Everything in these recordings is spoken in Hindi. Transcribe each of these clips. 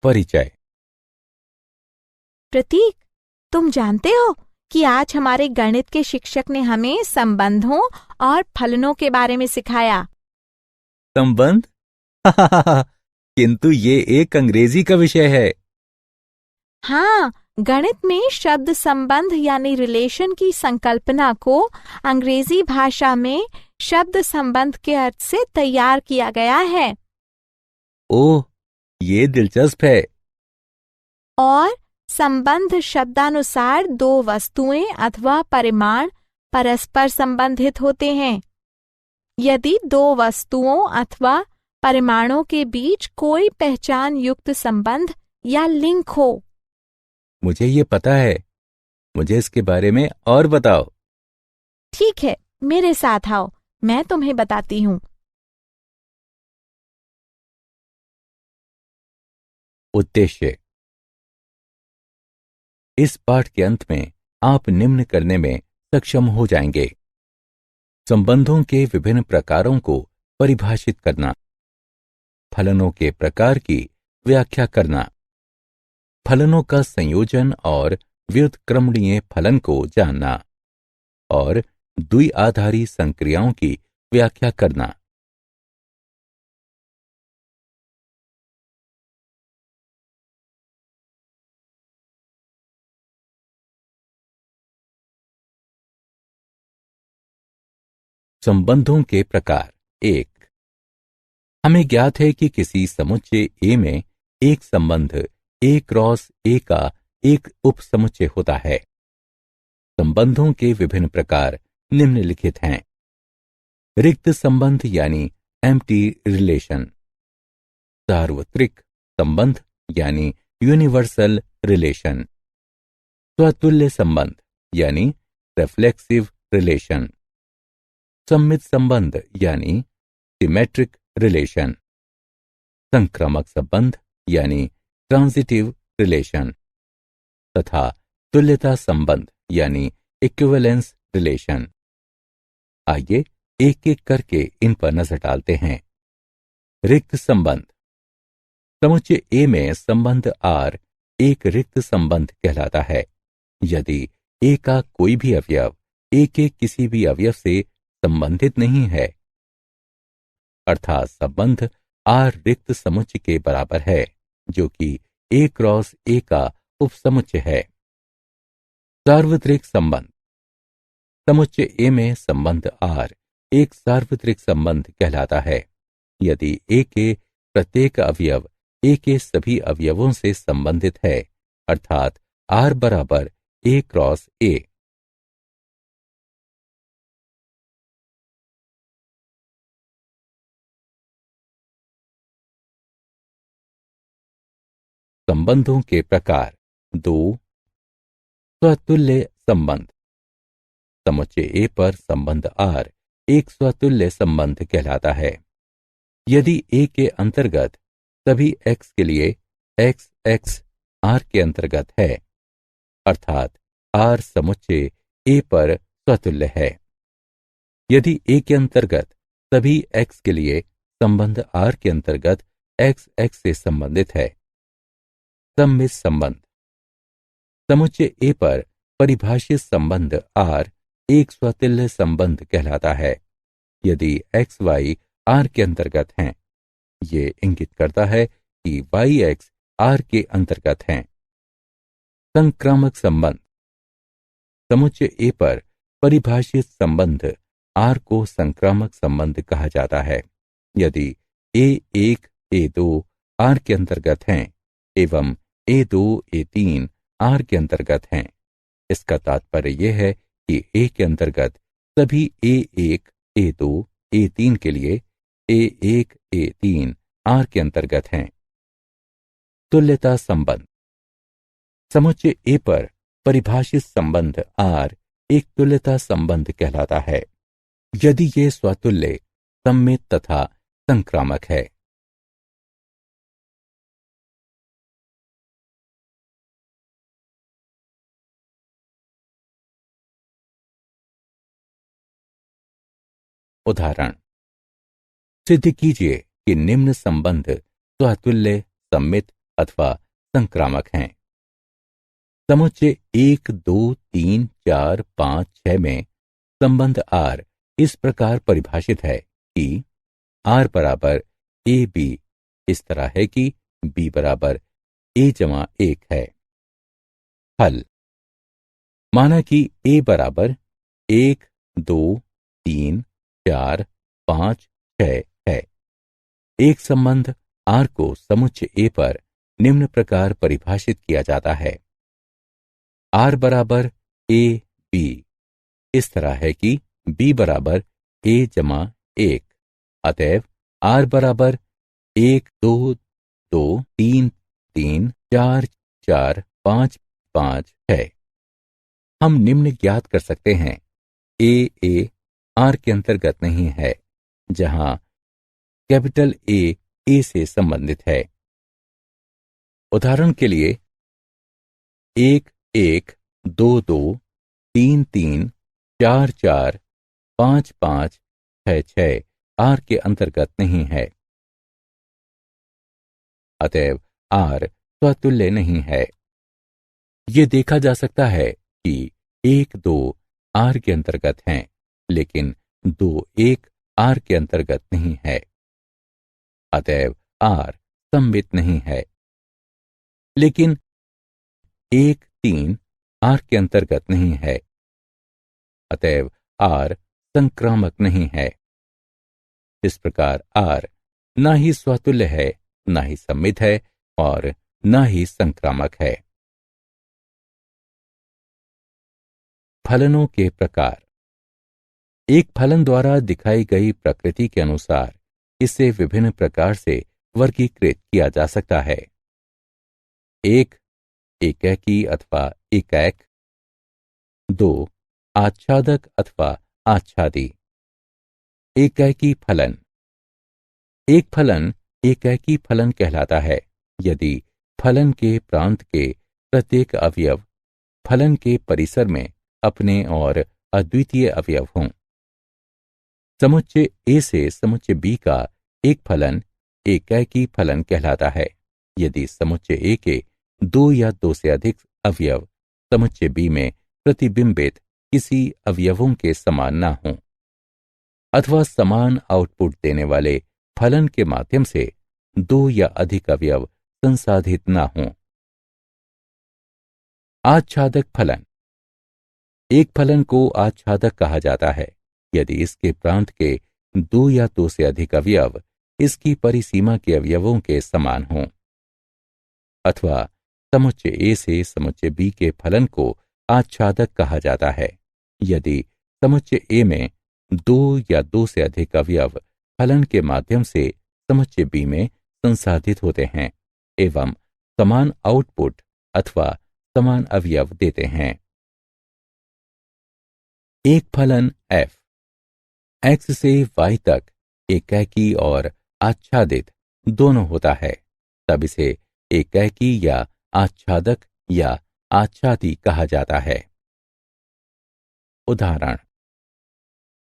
परिचय। प्रतीक, तुम जानते हो कि आज हमारे गणित के शिक्षक ने हमें संबंधों और फलनों के बारे में सिखाया। संबंध? किंतु ये एक अंग्रेजी का विषय है। हाँ, गणित में शब्द संबंध यानी रिलेशन की संकल्पना को अंग्रेजी भाषा में शब्द संबंध के अर्थ से तैयार किया गया है। ओह, ये दिलचस्प है। और संबंध शब्दानुसार दो वस्तुएं अथवा परिमाण परस्पर संबंधित होते हैं। यदि दो वस्तुओं अथवा परिमाणों के बीच कोई पहचान युक्त संबंध या लिंक हो। मुझे ये पता है, मुझे इसके बारे में और बताओ। ठीक है, मेरे साथ आओ, मैं तुम्हें बताती हूँ। उद्देश्य। इस पाठ के अंत में आप निम्न करने में सक्षम हो जाएंगे: संबंधों के विभिन्न प्रकारों को परिभाषित करना, फलनों के प्रकार की व्याख्या करना, फलनों का संयोजन और व्युत्क्रमणीय फलन को जानना और द्विआधारी संक्रियाओं की व्याख्या करना। संबंधों के प्रकार। 1। हमें ज्ञात है कि किसी समुच्चय ए में एक संबंध ए क्रॉस ए का एक उपसमुच्चय होता है। संबंधों के विभिन्न प्रकार निम्नलिखित हैं: रिक्त संबंध यानी एम्प्टी रिलेशन, सार्वत्रिक संबंध यानी यूनिवर्सल रिलेशन, स्वतुल्य संबंध यानी रिफ्लेक्सिव रिलेशन, सम्मित संबंध यानी सिमेट्रिक रिलेशन, संक्रामक संबंध यानी ट्रांजिटिव रिलेशन तथा तुल्यता संबंध यानी इक्विवेलेंस रिलेशन। आइए एक एक करके इन पर नजर डालते हैं। रिक्त संबंध। समुच्चय ए में संबंध आर एक रिक्त संबंध कहलाता है यदि ए का कोई भी अवयव ए के किसी भी अवयव से संबंधित नहीं है, अर्थात संबंध आर रिक्त समुच्चय के बराबर है जो कि ए क्रॉस ए का उपसमुच्चय है। सार्वत्रिक संबंध। समुच्चय ए में संबंध आर एक सार्वत्रिक संबंध कहलाता है यदि ए के प्रत्येक अवयव ए के सभी अवयवों से संबंधित है, अर्थात आर बराबर ए क्रॉस ए। संबंधों के प्रकार। 2। स्वतुल्य संबंध। समुच्चय ए पर संबंध आर एक स्वतुल्य संबंध कहलाता है यदि ए के अंतर्गत सभी एक्स के लिए एक्स एक्स आर के अंतर्गत है, अर्थात आर समुच्चय ए पर स्वतुल्य है। यदि ए के अंतर्गत सभी एक्स के लिए संबंध आर के अंतर्गत एक्स एक्स से संबंधित है। सम्मित संबंध। समुच्चय ए पर परिभाषित संबंध आर एक स्वतुल्य संबंध कहलाता है यदि एक्स वाई आर के अंतर्गत हैं। ये इंगित करता है कि वाई एक्स आर के अंतर्गत हैं। संक्रामक संबंध। समुच्चय ए पर परिभाषित संबंध आर को संक्रामक संबंध कहा जाता है यदि ए1 ए2 आर के अंतर्गत हैं एवं ए2 ए3 आर के अंतर्गत हैं। इसका तात्पर्य यह है कि ए के अंतर्गत सभी ए1 ए2 ए3 के लिए ए1 ए3 आर के अंतर्गत हैं। तुल्यता संबंध। समुच्चय ए पर परिभाषित संबंध आर एक तुल्यता संबंध कहलाता है यदि ये स्वतुल्य, सम्मित तथा संक्रामक है। उदाहरण। सिद्ध कीजिए कि निम्न संबंध स्वतुल्य, सम्मित अथवा संक्रामक हैं। समुच्चय 1, 2, 3, 4, 5, 6 में संबंध R इस प्रकार परिभाषित है कि R बराबर ए बी इस तरह है कि B बराबर A जमा 1 है। हल: माना कि A बराबर 1, 2, 3, 4, 5, 6 है। एक संबंध R को समुच्चय A पर निम्न प्रकार परिभाषित किया जाता है। R बराबर ए बी इस तरह है कि B बराबर A जमा 1, अतएव R बराबर 1, 2, 2, 3, 3, 4, 4, 5, 5 है। हम निम्न ज्ञात कर सकते हैं: ए R के अंतर्गत नहीं है, जहां कैपिटल ए से संबंधित है। उदाहरण के लिए 1, 1, 2, 2, 3, 3, 4, 4, 5, 5, 6, 6 R के अंतर्गत नहीं है, अतएव R स्वतुल्य नहीं है। ये देखा जा सकता है कि 1, 2 R के अंतर्गत हैं, लेकिन 2, 1 R के अंतर्गत नहीं है, अतएव R सममित नहीं है। लेकिन 1, 3 R के अंतर्गत नहीं है, अतएव R संक्रामक नहीं है। इस प्रकार R न ही स्वतुल्य है, न ही सममित है और न ही संक्रामक है। फलनों के प्रकार: एक फलन द्वारा दिखाई गई प्रकृति के अनुसार इसे विभिन्न प्रकार से वर्गीकृत किया जा सकता है। 1, एकैकी अथवा एकैक। 2, आच्छादक अथवा आच्छादी। एकैकी फलन: एक फलन एकैकी फलन कहलाता है यदि फलन के प्रांत के प्रत्येक अवयव फलन के परिसर में अपने और अद्वितीय अवयव हों। समुच्चय ए से समुच्चय बी का एक फलन एकैकी फलन कहलाता है यदि समुच्चय ए के 2 या 2 से अधिक अवयव समुच्चय बी में प्रतिबिंबित किसी अवयवों के समान न हों, अथवा समान आउटपुट देने वाले फलन के माध्यम से 2 या अधिक अवयव संसाधित न हों। आच्छादक फलन: एक फलन को आच्छादक कहा जाता है यदि इसके प्रांत के 2 या 2 से अधिक अवयव इसकी परिसीमा के अवयवों के समान हों, अथवा समुच्चय ए से समुच्चय बी के फलन को आच्छादक कहा जाता है यदि समुच्चय ए में 2 या 2 से अधिक अवयव फलन के माध्यम से समुच्चय बी में संसाधित होते हैं एवं समान आउटपुट अथवा समान अवयव देते हैं। एक फलन f x से y तक एकैकी और आच्छादित दोनों होता है, तब इसे एकैकी या आच्छादक या आच्छादी कहा जाता है। उदाहरण: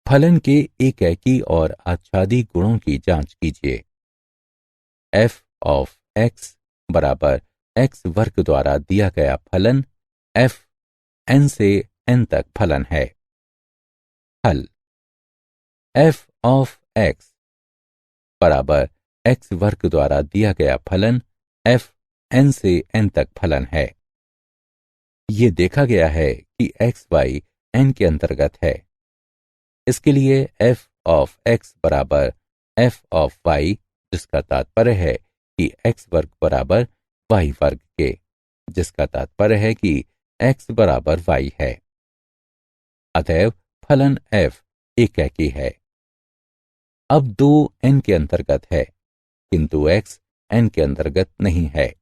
फलन के एकैकी और आच्छादी गुणों की जांच कीजिए। f ऑफ x बराबर x वर्ग द्वारा दिया गया फलन f n से n तक फलन है। हल: f ऑफ x बराबर x वर्ग द्वारा दिया गया फलन f n से n तक फलन है। ये देखा गया है कि x y n के अंतर्गत है। इसके लिए f ऑफ x बराबर f ऑफ y, जिसका तात्पर्य है कि x वर्ग बराबर y वर्ग के, जिसका तात्पर्य है कि x बराबर y है। अतएव फलन f एकैकी है। अब 2 n के अंतर्गत है, किंतु x n के अंतर्गत नहीं है।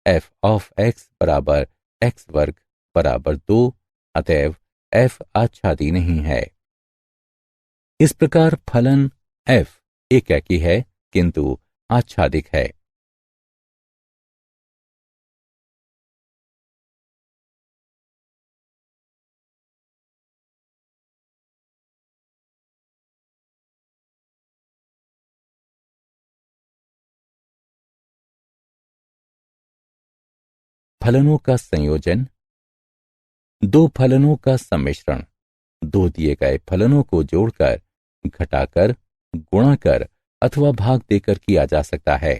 f ऑफ x बराबर x वर्ग बराबर 2, अतएव f आच्छादी नहीं है। इस प्रकार फलन f एकैकी है किंतु आच्छादिक है। फलनों का संयोजन, दो फलनों का सम्मिश्रण, दो दिए गए फलनों को जोड़कर, घटाकर, गुणा कर अथवा भाग देकर किया जा सकता है।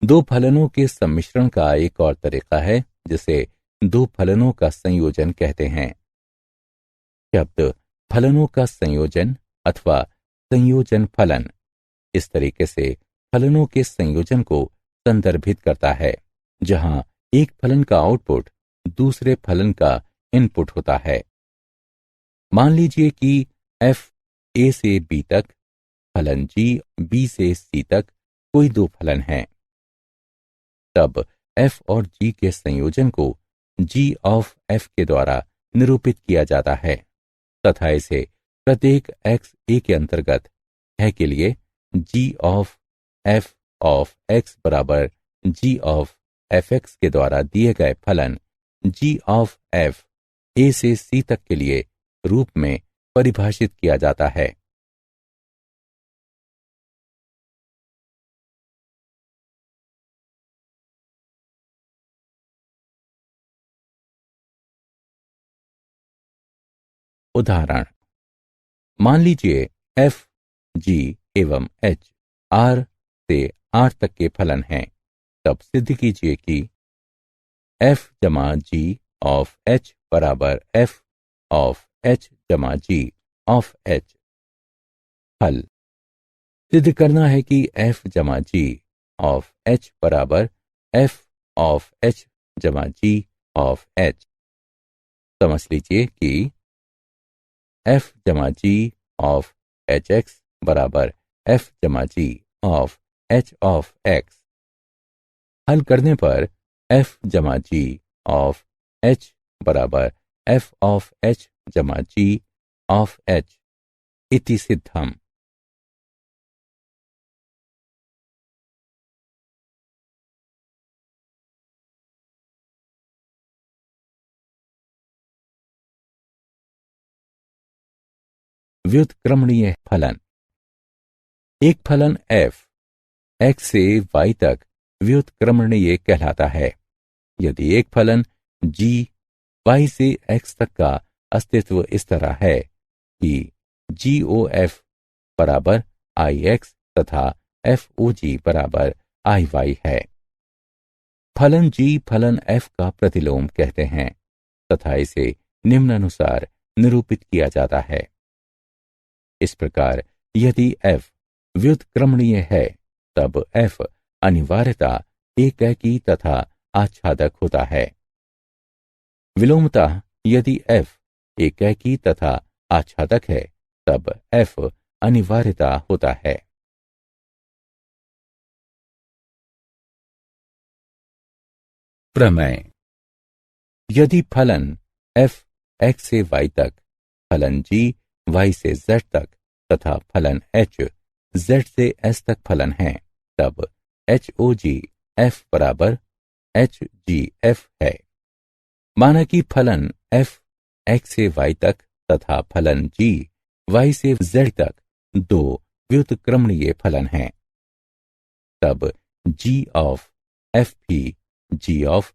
दो फलनों के सम्मिश्रण का एक और तरीका है जिसे दो फलनों का संयोजन कहते हैं। शब्द फलनों का संयोजन अथवा संयोजन फलन इस तरीके से फलनों के संयोजन को संदर्भित करता है जहां एक फलन का आउटपुट दूसरे फलन का इनपुट होता है। मान लीजिए कि f a से b तक, फलन g b से c तक कोई दो फलन हैं। तब f और g के संयोजन को g ऑफ f के द्वारा निरूपित किया जाता है तथा इसे प्रत्येक x a के अंतर्गत है के लिए g ऑफ x बराबर g ऑफ fx के द्वारा दिए गए फलन g ऑफ f a से c तक के लिए रूप में परिभाषित किया जाता है। उदाहरण, मान लीजिए f, g एवं h r से r तक के फलन हैं। तब सिद्ध कीजिए कि f जमा g ऑफ h बराबर f ऑफ h जमा g ऑफ h। हल, सिद्ध करना है कि f जमा g ऑफ h बराबर f ऑफ h जमा g ऑफ h। समझ लीजिए कि f जमा g ऑफ hx बराबर f जमा g of h of x। हल करने पर f जमा g ऑफ h बराबर f ऑफ h जमा g ऑफ h इति सिद्धम। व्युत्क्रमणीय फलन। एक फलन f x से y तक व्युत्क्रमणीय कहलाता है यदि एक फलन g y से x तक का अस्तित्व इस तरह है कि GOF बराबर IX तथा FOG बराबर IY है। फलन g फलन f का प्रतिलोम कहते हैं तथा इसे निम्नानुसार निरूपित किया जाता है। इस प्रकार यदि f व्युत्क्रमणीय है तब f अनिवार्यता एकैकी तथा आच्छादक होता है। विलोमतः यदि f एकैकी तथा आच्छादक है तब f अनिवार्यता होता है। प्रमेय। यदि फलन f x से y तक, फलन g y से z तक तथा फलन h z से s तक फलन है तब HOG f बराबर HGF है। माना कि फलन f x से y तक तथा फलन g y से z तक दो व्युत्क्रमणीय फलन हैं। तब g ऑफ f भी g ऑफ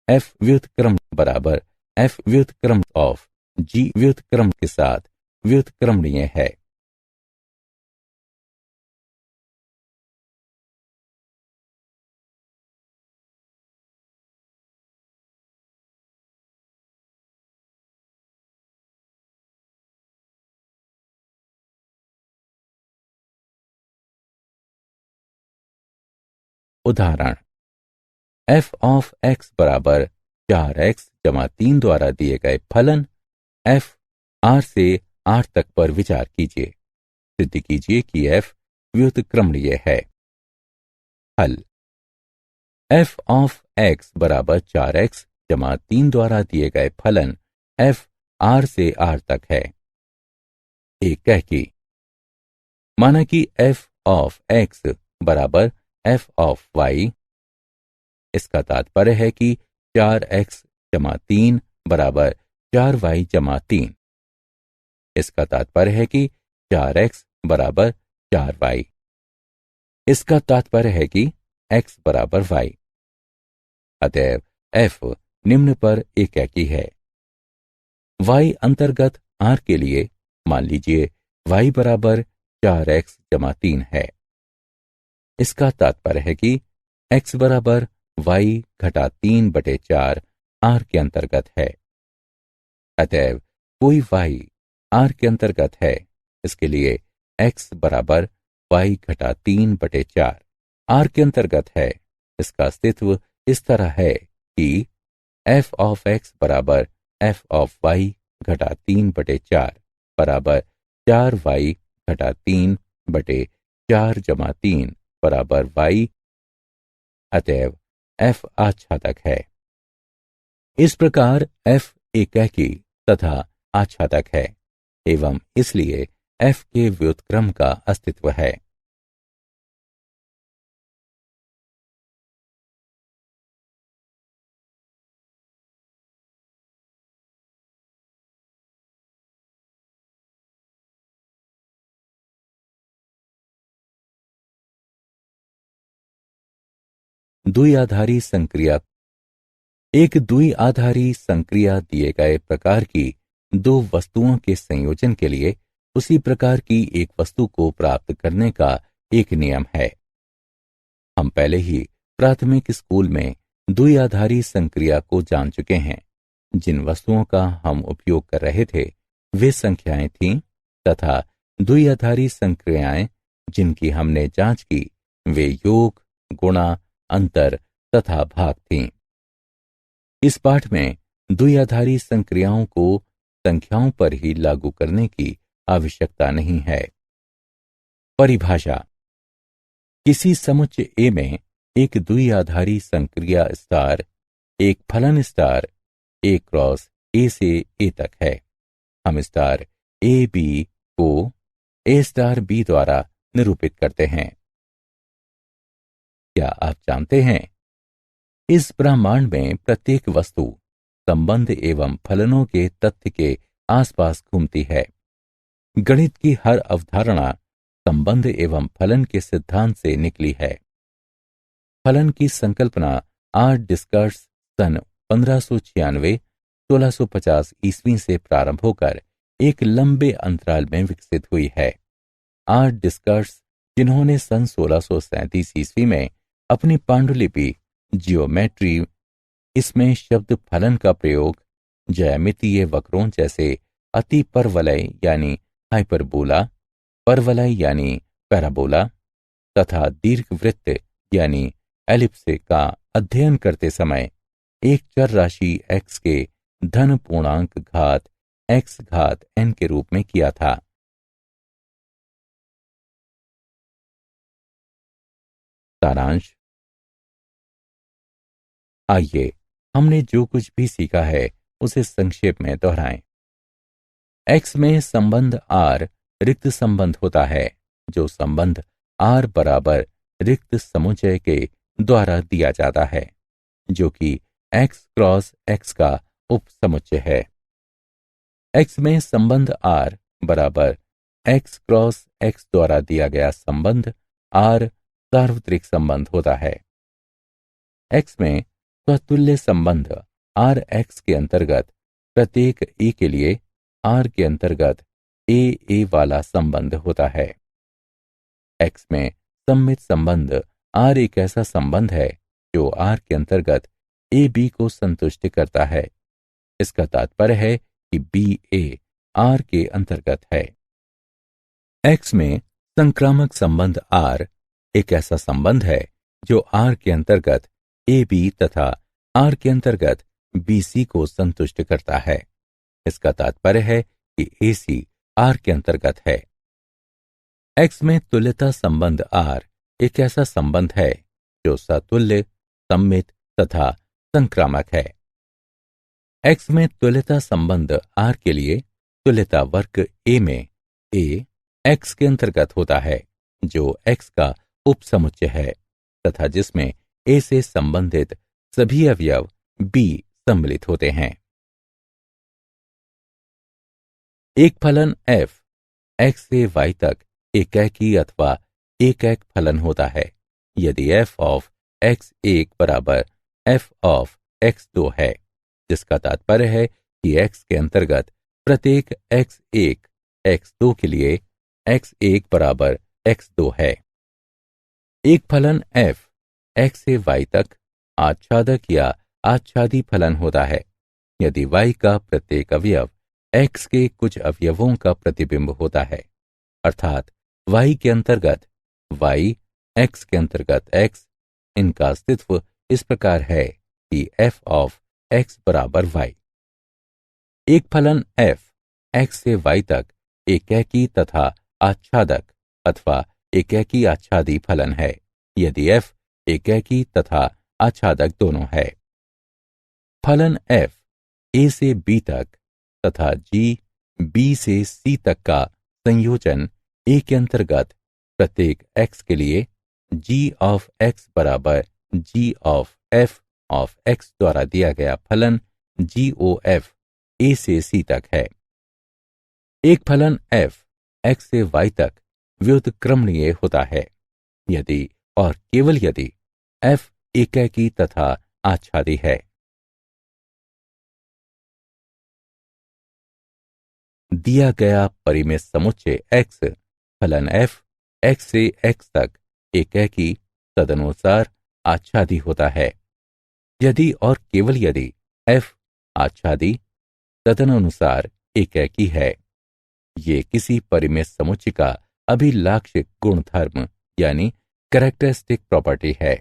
f व्युत्क्रम बराबर f व्युत्क्रम ऑफ g व्युत्क्रम के साथ व्युत्क्रमणीय है। उदाहरण, f ऑफ x बराबर 4x जमा 3 द्वारा दिए गए फलन f r से r तक पर विचार कीजिए। सिद्ध कीजिए कि f व्युत्क्रमणीय है। हल, f ऑफ x बराबर 4x जमा 3 द्वारा दिए गए फलन f r से r तक है। एक कह की माना कि f ऑफ x बराबर f ऑफ y। इसका तात्पर्य है कि 4x जमा 3 बराबर 4y जमा 3। इसका तात्पर्य है कि 4x बराबर 4y। इसका तात्पर्य है कि x बराबर y। अतएव f निम्न पर एकाकी है। y अंतर्गत r के लिए मान लीजिए y बराबर 4x जमा 3 है। इसका तात्पर्य है कि x बराबर y घटा 3/4 r के अंतर्गत है। अतएव कोई y r के अंतर्गत है, इसके लिए x बराबर y घटा 3/4 r के अंतर्गत है। इसका अस्तित्व इस तरह है कि f ऑफ x बराबर f ऑफ y घटा 3/4 बराबर 4y घटा 3/4 जमा 3 बराबर y। अतएव f आच्छादक है। इस प्रकार f एकाकी तथा आच्छादक है एवं इसलिए f के व्युत्क्रम का अस्तित्व है। द्विआधारी संक्रिया। एक द्विआधारी संक्रिया दिए गए प्रकार की दो वस्तुओं के संयोजन के लिए उसी प्रकार की एक वस्तु को प्राप्त करने का एक नियम है। हम पहले ही प्राथमिक स्कूल में द्विआधारी संक्रिया को जान चुके हैं। जिन वस्तुओं का हम उपयोग कर रहे थे वे संख्याएं थीं तथा द्विआधारी संक्रियाएं जिनकी हमने जांच की वे योग, गुणा, अंतर तथा भाग थीं। इस पाठ में द्विआधारी संक्रियाओं को संख्याओं पर ही लागू करने की आवश्यकता नहीं है। परिभाषा। किसी समुच्चय ए में एक द्विआधारी संक्रिया स्टार एक फलन स्टार ए क्रॉस ए से ए तक है। हम स्टार ए बी को ए स्टार बी द्वारा निरूपित करते हैं। क्या आप जानते हैं इस ब्रह्मांड में प्रत्येक वस्तु संबंध एवं फलनों के तथ्य के आसपास घूमती है। गणित की हर अवधारणा संबंध एवं फलन के सिद्धांत से निकली है। फलन की संकल्पना आर डिस्कर्स सन 1596-1650 ईस्वी से प्रारंभ होकर एक लंबे अंतराल में विकसित हुई है। आर डिस्कर्स जिन्होंने सन 1637 ईस्वी में अपनी पांडुलिपि जियोमेट्री इसमें शब्द फलन का प्रयोग ज्यामितीय वक्रों जैसे अति परवलय यानी हाइपरबोला, परवलय यानी पैराबोला तथा दीर्घवृत्त यानी एलिप्स का अध्ययन करते समय एक चर राशि x के धन पूर्णांक घात x घात n के रूप में किया था। सारांश। आइए हमने जो कुछ भी सीखा है उसे संक्षेप में दोहराएं। x में संबंध r रिक्त संबंध होता है जो संबंध r बराबर रिक्त समुच्चय के द्वारा दिया जाता है जो कि x क्रॉस x का उप समुच्चय है। x में संबंध r बराबर x क्रॉस x द्वारा दिया गया संबंध r सार्वत्रिक संबंध होता है। x में स्वतुल्य संबंध r x के अंतर्गत प्रत्येक a के लिए r के अंतर्गत a वाला संबंध होता है। x में सममित संबंध r एक ऐसा संबंध है जो r के अंतर्गत a b को संतुष्ट करता है। इसका तात्पर्य है कि b a r के अंतर्गत है। x में संक्रामक संबंध r एक ऐसा संबंध है जो r के अंतर्गत a b तथा r के अंतर्गत b c को संतुष्ट करता है। इसका तात्पर्य है कि a c r के अंतर्गत है। x में तुल्यता संबंध r एक ऐसा संबंध है जो सतुल्य, सममित तथा संक्रामक है। x में तुल्यता संबंध r के लिए तुल्यता वर्ग a में a x के अंतर्गत होता है जो x का उपसमुच्चय है तथा जिसमें a से संबंधित सभी अवयव b सम्मिलित होते हैं। एक फलन f x से y तक एकैकी अथवा एकैक फलन होता है यदि f ऑफ x1 बराबर f ऑफ x2 है, जिसका तात्पर्य है कि x के अंतर्गत प्रत्येक x1 x2 के लिए x1 बराबर x2 है। एक फलन f x से y तक आच्छादक या आच्छादी फलन होता है यदि y का प्रत्येक अवयव x के कुछ अवयवों का प्रतिबिंब होता है, अर्थात y के अंतर्गत y, x के अंतर्गत x। इनका अस्तित्व इस प्रकार है कि f ऑफ x बराबर y। एक फलन f x से y तक एकेकी तथा आच्छादक अथवा एकेकी आच्छादी फलन है यदि f एकेकी तथा आच्छादक दोनों है। फलन f a से b तक तथा g b से c तक का संयोजन a के अंतर्गत प्रत्येक x के लिए g ऑफ x बराबर g of f of x द्वारा दिया गया फलन GOF a से c तक है। एक फलन f x से y तक व्युत्क्रमणीय होता है यदि और केवल यदि f एकेकी तथा आच्छादी है। दिया गया परिमेय समुच्चय x फलन f x से x तक एकेकी तदनुसार आच्छादी होता है यदि और केवल यदि f आच्छादी तदनुसार एकेकी है। ये किसी परिमेय समुच्चय का अभिलाक्षिक गुणधर्म यानी कैरेक्टरिस्टिक प्रॉपर्टी है।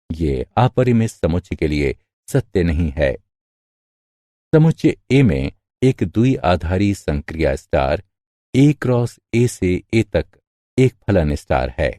ये अपरिमेय समुच्चय के लिए सत्य नहीं है। समुच्चय A में एक द्विआधारी संक्रिया स्टार A क्रॉस A से A तक एक फलन स्टार है।